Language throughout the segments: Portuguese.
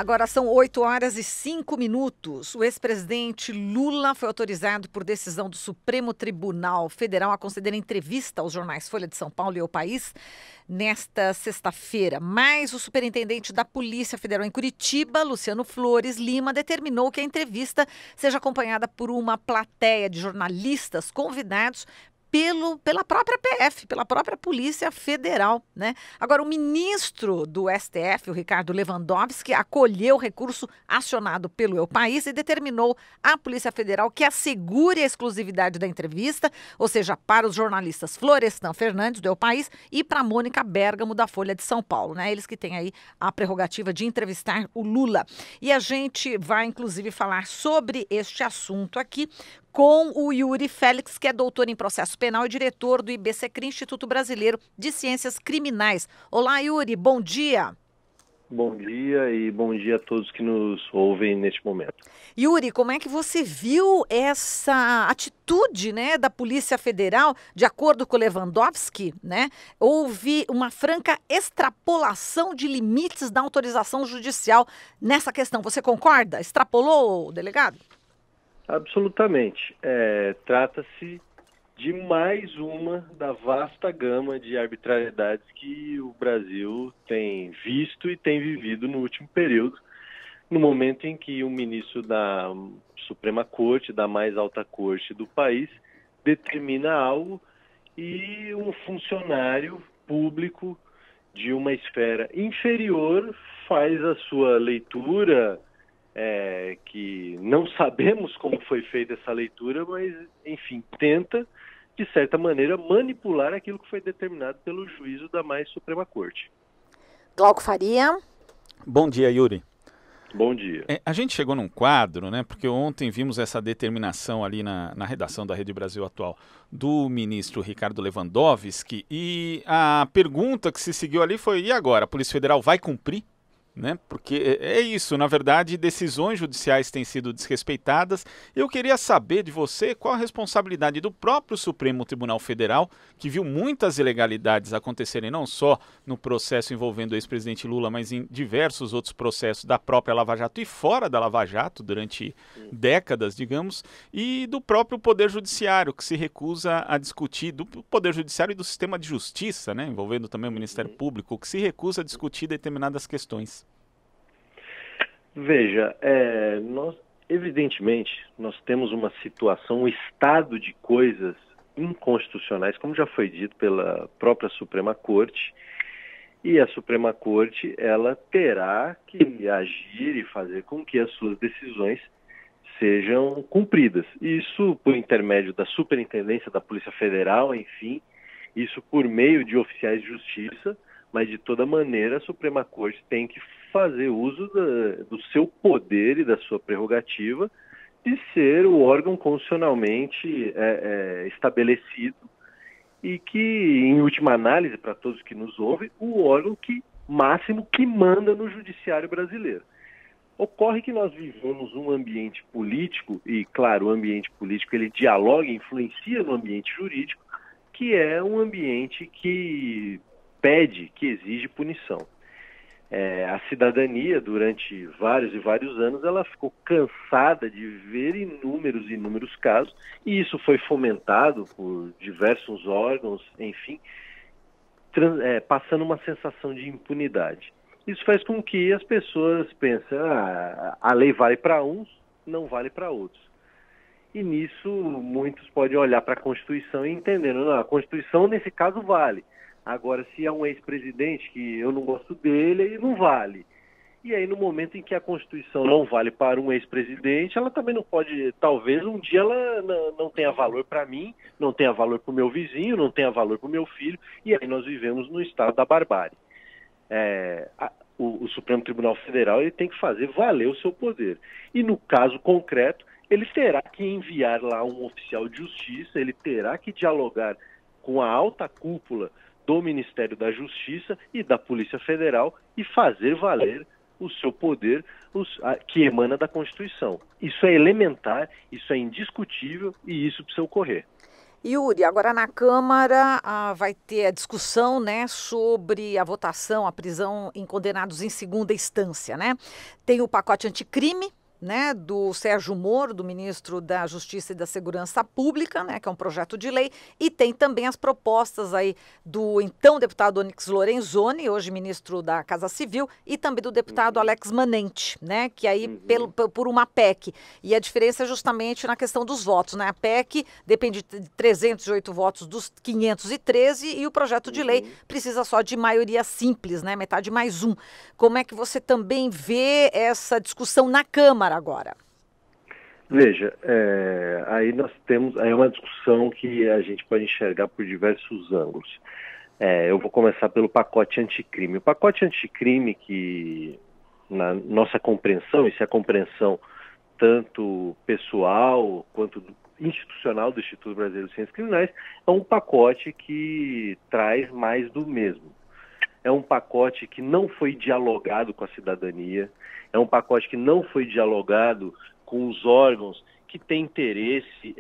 Agora são 8h05. O ex-presidente Lula foi autorizado por decisão do Supremo Tribunal Federal a conceder entrevista aos jornais Folha de São Paulo e O País nesta sexta-feira. Mas o superintendente da Polícia Federal em Curitiba, Luciano Flores Lima, determinou que a entrevista seja acompanhada por uma plateia de jornalistas convidados pela própria PF, pela própria Polícia Federal, né? Agora, o ministro do STF, o Ricardo Lewandowski, acolheu o recurso acionado pelo El País e determinou à Polícia Federal que assegure a exclusividade da entrevista, ou seja, para os jornalistas Florestan Fernandes, do El País, e para Mônica Bergamo, da Folha de São Paulo, né? Eles que têm aí a prerrogativa de entrevistar o Lula. E a gente vai, inclusive, falar sobre este assunto aqui com o Yuri Félix, que é doutor em processo penal e diretor do IBCCRI, Instituto Brasileiro de Ciências Criminais. Olá, Yuri, bom dia. Bom dia e bom dia a todos que nos ouvem neste momento. Yuri, como é que você viu essa atitude, né, da Polícia Federal? De acordo com Lewandowski, né, houve uma franca extrapolação de limites da autorização judicial nessa questão. Você concorda? Extrapolou, delegado? Absolutamente. Trata-se de mais uma da vasta gama de arbitrariedades que o Brasil tem visto e tem vivido no último período, no momento em que um ministro da Suprema Corte, da mais alta corte do país, determina algo e um funcionário público de uma esfera inferior faz a sua leitura, que não sabemos como foi feita essa leitura, mas, enfim, tenta, de certa maneira, manipular aquilo que foi determinado pelo juízo da mais Suprema Corte. Glauco Faria. Bom dia, Yuri. Bom dia. A gente chegou num quadro, né? Porque ontem vimos essa determinação ali na redação da Rede Brasil Atual do ministro Ricardo Lewandowski, e a pergunta que se seguiu ali foi: e agora? A Polícia Federal vai cumprir? Né? Porque é isso, na verdade, decisões judiciais têm sido desrespeitadas. Eu queria saber de você qual a responsabilidade do próprio Supremo Tribunal Federal, que viu muitas ilegalidades acontecerem não só no processo envolvendo o ex-presidente Lula, mas em diversos outros processos da própria Lava Jato e fora da Lava Jato durante décadas, digamos, e do próprio Poder Judiciário, que se recusa a discutir, do Poder Judiciário e do sistema de justiça, né? Envolvendo também o Ministério Público, que se recusa a discutir determinadas questões. Veja, evidentemente, nós temos uma situação, um estado de coisas inconstitucionais, como já foi dito pela própria Suprema Corte, e a Suprema Corte, ela terá que agir e fazer com que as suas decisões sejam cumpridas. Isso por intermédio da Superintendência da Polícia Federal, enfim, isso por meio de oficiais de justiça, mas de toda maneira a Suprema Corte tem que fazer uso do seu poder e da sua prerrogativa de ser o órgão constitucionalmente estabelecido e que, em última análise, para todos que nos ouvem, o órgão máximo que manda no judiciário brasileiro. Ocorre que nós vivemos um ambiente político, e claro, o ambiente político ele dialoga e influencia no ambiente jurídico, que é um ambiente que pede, que exige punição. A cidadania, durante vários e vários anos, ela ficou cansada de ver inúmeros casos, e isso foi fomentado por diversos órgãos, enfim, passando uma sensação de impunidade. Isso faz com que as pessoas pensem, a lei vale para uns, não vale para outros. E nisso, muitos podem olhar para a Constituição e entender, não, a Constituição, nesse caso, vale. Agora, se é um ex-presidente que eu não gosto dele, ele não vale. E aí, no momento em que a Constituição não vale para um ex-presidente, ela também não pode, talvez um dia ela não tenha valor para mim, não tenha valor para o meu vizinho, não tenha valor para o meu filho, e aí nós vivemos no estado da barbárie. O Supremo Tribunal Federal ele tem que fazer valer o seu poder. E no caso concreto, ele terá que enviar lá um oficial de justiça, ele terá que dialogar com a alta cúpula do Ministério da Justiça e da Polícia Federal e fazer valer o seu poder que emana da Constituição. Isso é elementar, isso é indiscutível e isso precisa ocorrer. Yuri, agora na Câmara vai ter a discussão, né, sobre a votação, a prisão em condenados em segunda instância, né? Tem o pacote anticrime, né, do Sérgio Moro, do ministro da Justiça e da Segurança Pública, né, que é um projeto de lei, e tem também as propostas aí do então deputado Onyx Lorenzoni, hoje ministro da Casa Civil, e também do deputado Alex Manente, né, que aí por uma PEC. E a diferença é justamente na questão dos votos, né? A PEC depende de 308 votos dos 513 e o projeto de lei precisa só de maioria simples, né, metade mais um. Como é que você também vê essa discussão na Câmara agora? Veja, aí nós temos uma discussão que a gente pode enxergar por diversos ângulos. Eu vou começar pelo pacote anticrime. O pacote anticrime, que na nossa compreensão, isso é a compreensão tanto pessoal quanto institucional do Instituto Brasileiro de Ciências Criminais, é um pacote que traz mais do mesmo. É um pacote que não foi dialogado com a cidadania, é um pacote que não foi dialogado com os órgãos que têm interesse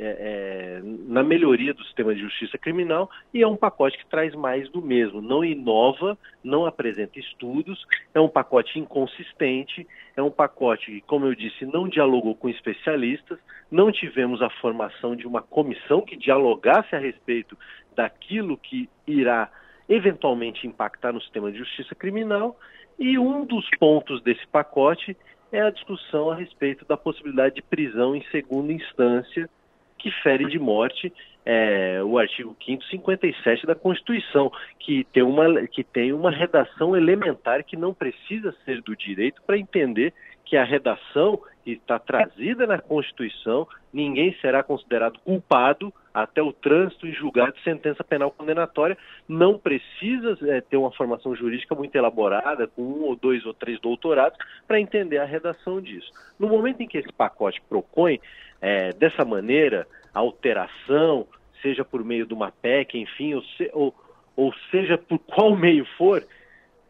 na melhoria do sistema de justiça criminal, e é um pacote que traz mais do mesmo, não inova, não apresenta estudos, é um pacote inconsistente, é um pacote que, como eu disse, não dialogou com especialistas, não tivemos a formação de uma comissão que dialogasse a respeito daquilo que irá eventualmente impactar no sistema de justiça criminal, e um dos pontos desse pacote é a discussão a respeito da possibilidade de prisão em segunda instância, que fere de morte o artigo 5º, 57 da Constituição, que tem uma redação elementar que não precisa ser do direito para entender que a redação que está trazida na Constituição, ninguém será considerado culpado até o trânsito em julgado de sentença penal condenatória, não precisa ter uma formação jurídica muito elaborada, com 1 ou 2 ou 3 doutorados, para entender a redação disso. No momento em que esse pacote propõe, dessa maneira, a alteração, seja por meio de uma PEC, enfim, ou seja por qual meio for,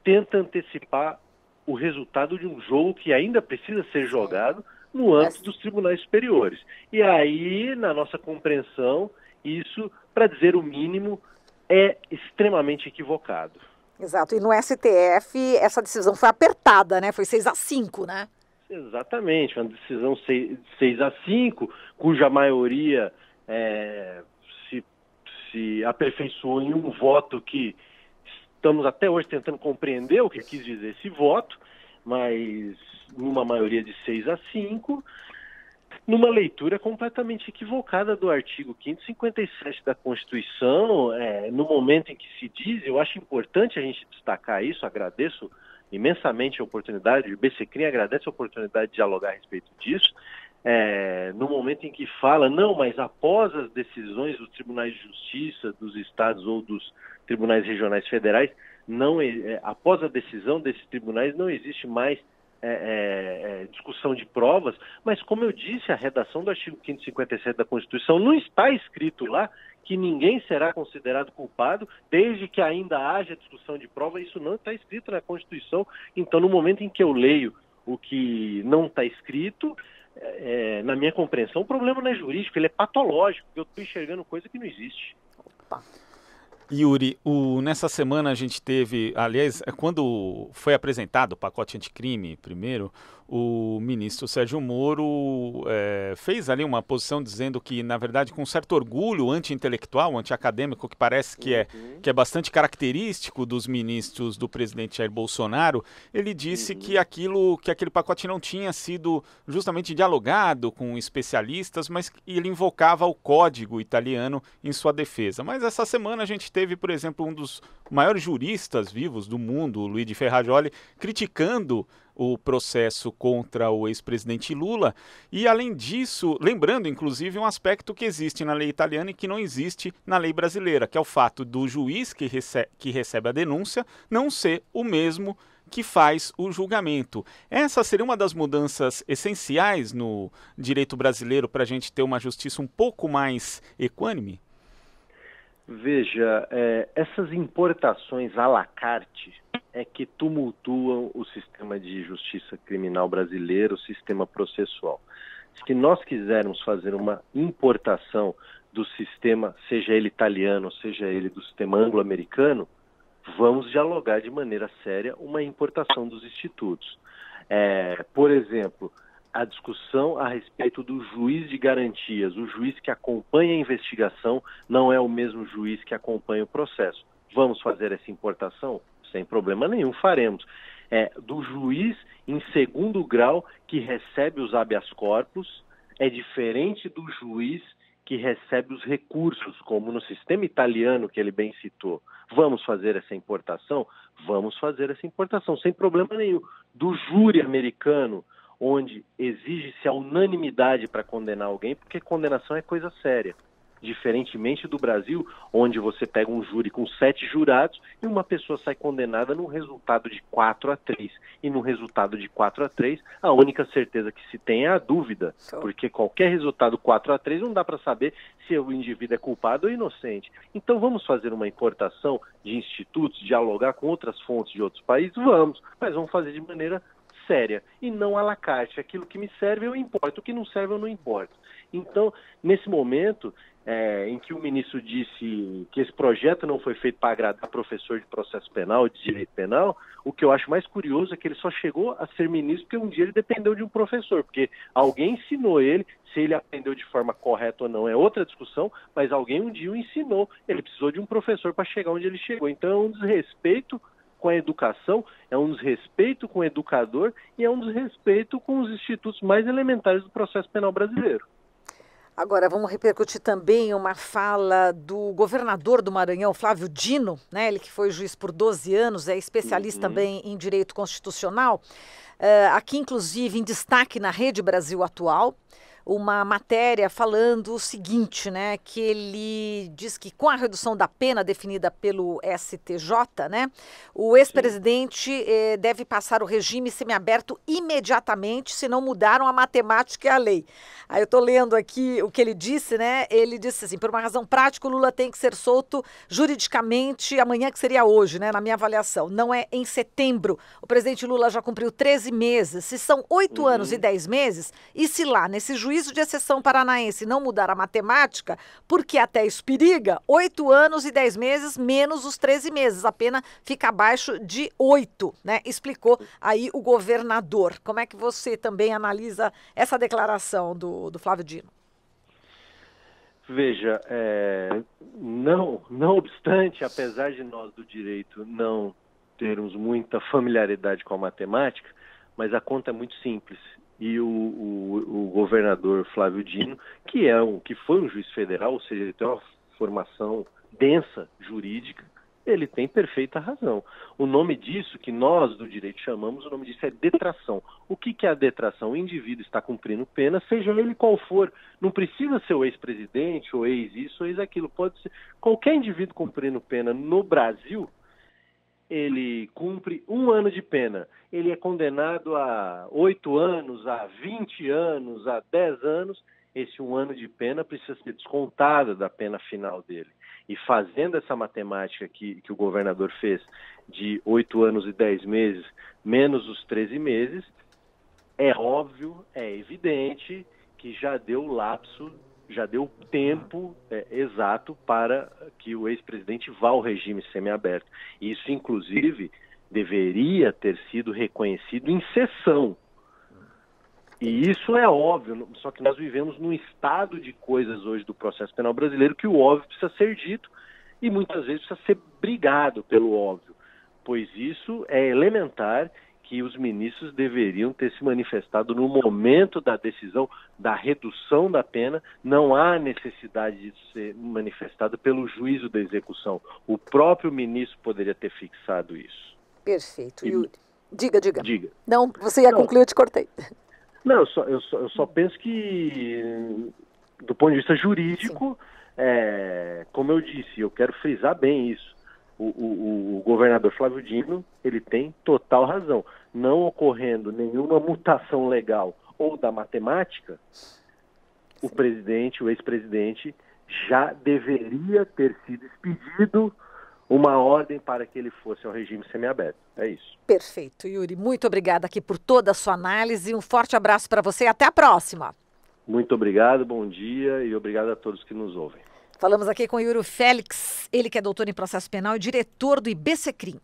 tenta antecipar o resultado de um jogo que ainda precisa ser jogado no âmbito dos tribunais superiores. E aí, na nossa compreensão, isso, para dizer o mínimo, é extremamente equivocado. Exato. E no STF, essa decisão foi apertada, né? Foi 6-5, né? Exatamente. Uma decisão 6-5, cuja maioria se aperfeiçoou em um voto que estamos até hoje tentando compreender o que quis dizer esse voto, mas numa maioria de 6-5, numa leitura completamente equivocada do artigo 5º, 57 da Constituição, no momento em que se diz, eu acho importante a gente destacar isso, agradeço imensamente a oportunidade, o BCCRIM agradece a oportunidade de dialogar a respeito disso, no momento em que fala, não, mas após as decisões dos tribunais de justiça dos estados ou dos tribunais regionais federais, após a decisão desses tribunais não existe mais discussão de provas, mas como eu disse, a redação do artigo 5º, 57 da Constituição não está escrito lá que ninguém será considerado culpado desde que ainda haja discussão de prova, isso não está escrito na Constituição. Então, no momento em que eu leio o que não está escrito, na minha compreensão, o problema não é jurídico, ele é patológico, eu estou enxergando coisa que não existe. Opa. Yuri, nessa semana a gente teve, aliás, quando foi apresentado o pacote anticrime primeiro, o ministro Sérgio Moro fez ali uma posição dizendo que, na verdade, com certo orgulho anti-intelectual, anti-acadêmico, que parece que é bastante característico dos ministros do presidente Jair Bolsonaro, ele disse que aquele pacote não tinha sido justamente dialogado com especialistas, mas ele invocava o código italiano em sua defesa. Mas essa semana a gente teve, por exemplo, um dos maiores juristas vivos do mundo, o Luigi Ferrajoli, criticando o processo contra o ex-presidente Lula e, além disso, lembrando, inclusive, um aspecto que existe na lei italiana e que não existe na lei brasileira, que é o fato do juiz que recebe a denúncia não ser o mesmo que faz o julgamento. Essa seria uma das mudanças essenciais no direito brasileiro para a gente ter uma justiça um pouco mais equânime? Veja, essas importações à la carte que tumultuam o sistema de justiça criminal brasileiro, o sistema processual. Se nós quisermos fazer uma importação do sistema, seja ele italiano, seja ele do sistema anglo-americano, vamos dialogar de maneira séria uma importação dos institutos. Por exemplo, a discussão a respeito do juiz de garantias, o juiz que acompanha a investigação não é o mesmo juiz que acompanha o processo. Vamos fazer essa importação? Sem problema nenhum, faremos. Do juiz em segundo grau que recebe os habeas corpus, é diferente do juiz que recebe os recursos, como no sistema italiano que ele bem citou. Vamos fazer essa importação? Vamos fazer essa importação, sem problema nenhum. Do júri americano, onde exige-se a unanimidade para condenar alguém, porque condenação é coisa séria. Diferentemente do Brasil, onde você pega um júri com 7 jurados e uma pessoa sai condenada num resultado de 4-3. E no resultado de 4-3, a única certeza que se tem é a dúvida, porque qualquer resultado 4-3 não dá para saber se o indivíduo é culpado ou inocente. Então vamos fazer uma importação de institutos, dialogar com outras fontes de outros países? Vamos, mas vamos fazer de maneira séria e não à la carte. Aquilo que me serve eu importo, o que não serve eu não importo. Então, nesse momento em que o ministro disse que esse projeto não foi feito para agradar professor de processo penal, de direito penal, o que eu acho mais curioso é que ele só chegou a ser ministro porque um dia ele dependeu de um professor, porque alguém ensinou ele, se ele aprendeu de forma correta ou não é outra discussão, mas alguém um dia o ensinou, ele precisou de um professor para chegar onde ele chegou. Então é um desrespeito com a educação, é um desrespeito com o educador e é um desrespeito com os institutos mais elementares do processo penal brasileiro. Agora, vamos repercutir também uma fala do governador do Maranhão, Flávio Dino, né? Ele que foi juiz por 12 anos, é especialista também em direito constitucional. Aqui, inclusive, em destaque na Rede Brasil Atual, uma matéria falando o seguinte, né, que ele diz que com a redução da pena definida pelo STJ, né, o ex-presidente deve passar o regime semiaberto imediatamente se não mudaram a matemática e a lei. Aí eu estou lendo aqui o que ele disse, né, ele disse assim, por uma razão prática, o Lula tem que ser solto juridicamente amanhã, que seria hoje, né, na minha avaliação, não é em setembro. O presidente Lula já cumpriu 13 meses, se são 8 anos e 10 meses, e se lá, nesse juízo de exceção paranaense não mudar a matemática, porque até isso periga, 8 anos e 10 meses menos os 13 meses, a pena fica abaixo de 8, né? Explicou aí o governador. Como é que você também analisa essa declaração do Flávio Dino? Veja, não obstante, apesar de nós do direito não termos muita familiaridade com a matemática, mas a conta é muito simples. E o governador Flávio Dino, que foi um juiz federal, ou seja, ele tem uma formação densa jurídica, ele tem perfeita razão. O nome disso, que nós do direito chamamos, o nome disso é detração. O que é a detração? O indivíduo está cumprindo pena, seja ele qual for. Não precisa ser o ex-presidente, ou ex-isso, ou ex-aquilo. Pode ser qualquer indivíduo cumprindo pena no Brasil. Ele cumpre 1 ano de pena, ele é condenado a 8 anos, a 20 anos, a 10 anos, esse 1 ano de pena precisa ser descontado da pena final dele. E fazendo essa matemática que o governador fez de 8 anos e 10 meses, menos os 13 meses, é óbvio, é evidente que já deu lapso, já deu tempo exato para que o ex-presidente vá ao regime semiaberto. Isso, inclusive, deveria ter sido reconhecido em sessão. E isso é óbvio, só que nós vivemos num estado de coisas hoje do processo penal brasileiro que o óbvio precisa ser dito e muitas vezes precisa ser brigado pelo óbvio, pois isso é elementar que os ministros deveriam ter se manifestado no momento da decisão da redução da pena. Não há necessidade de ser manifestado pelo juízo da execução. O próprio ministro poderia ter fixado isso. Perfeito. Yuri. Diga. Diga. Não, você ia concluir, eu te cortei. Não, eu só penso que, do ponto de vista jurídico, como eu disse, eu quero frisar bem isso. O governador Flávio Dino, ele tem total razão. Não ocorrendo nenhuma mutação legal ou da matemática, o ex-presidente, já deveria ter sido expedido uma ordem para que ele fosse ao regime semiaberto. É isso. Perfeito, Yuri. Muito obrigada aqui por toda a sua análise. Um forte abraço para você e até a próxima. Muito obrigado, bom dia e obrigado a todos que nos ouvem. Falamos aqui com Yuri Félix, ele que é doutor em processo penal e diretor do IBCCRIM.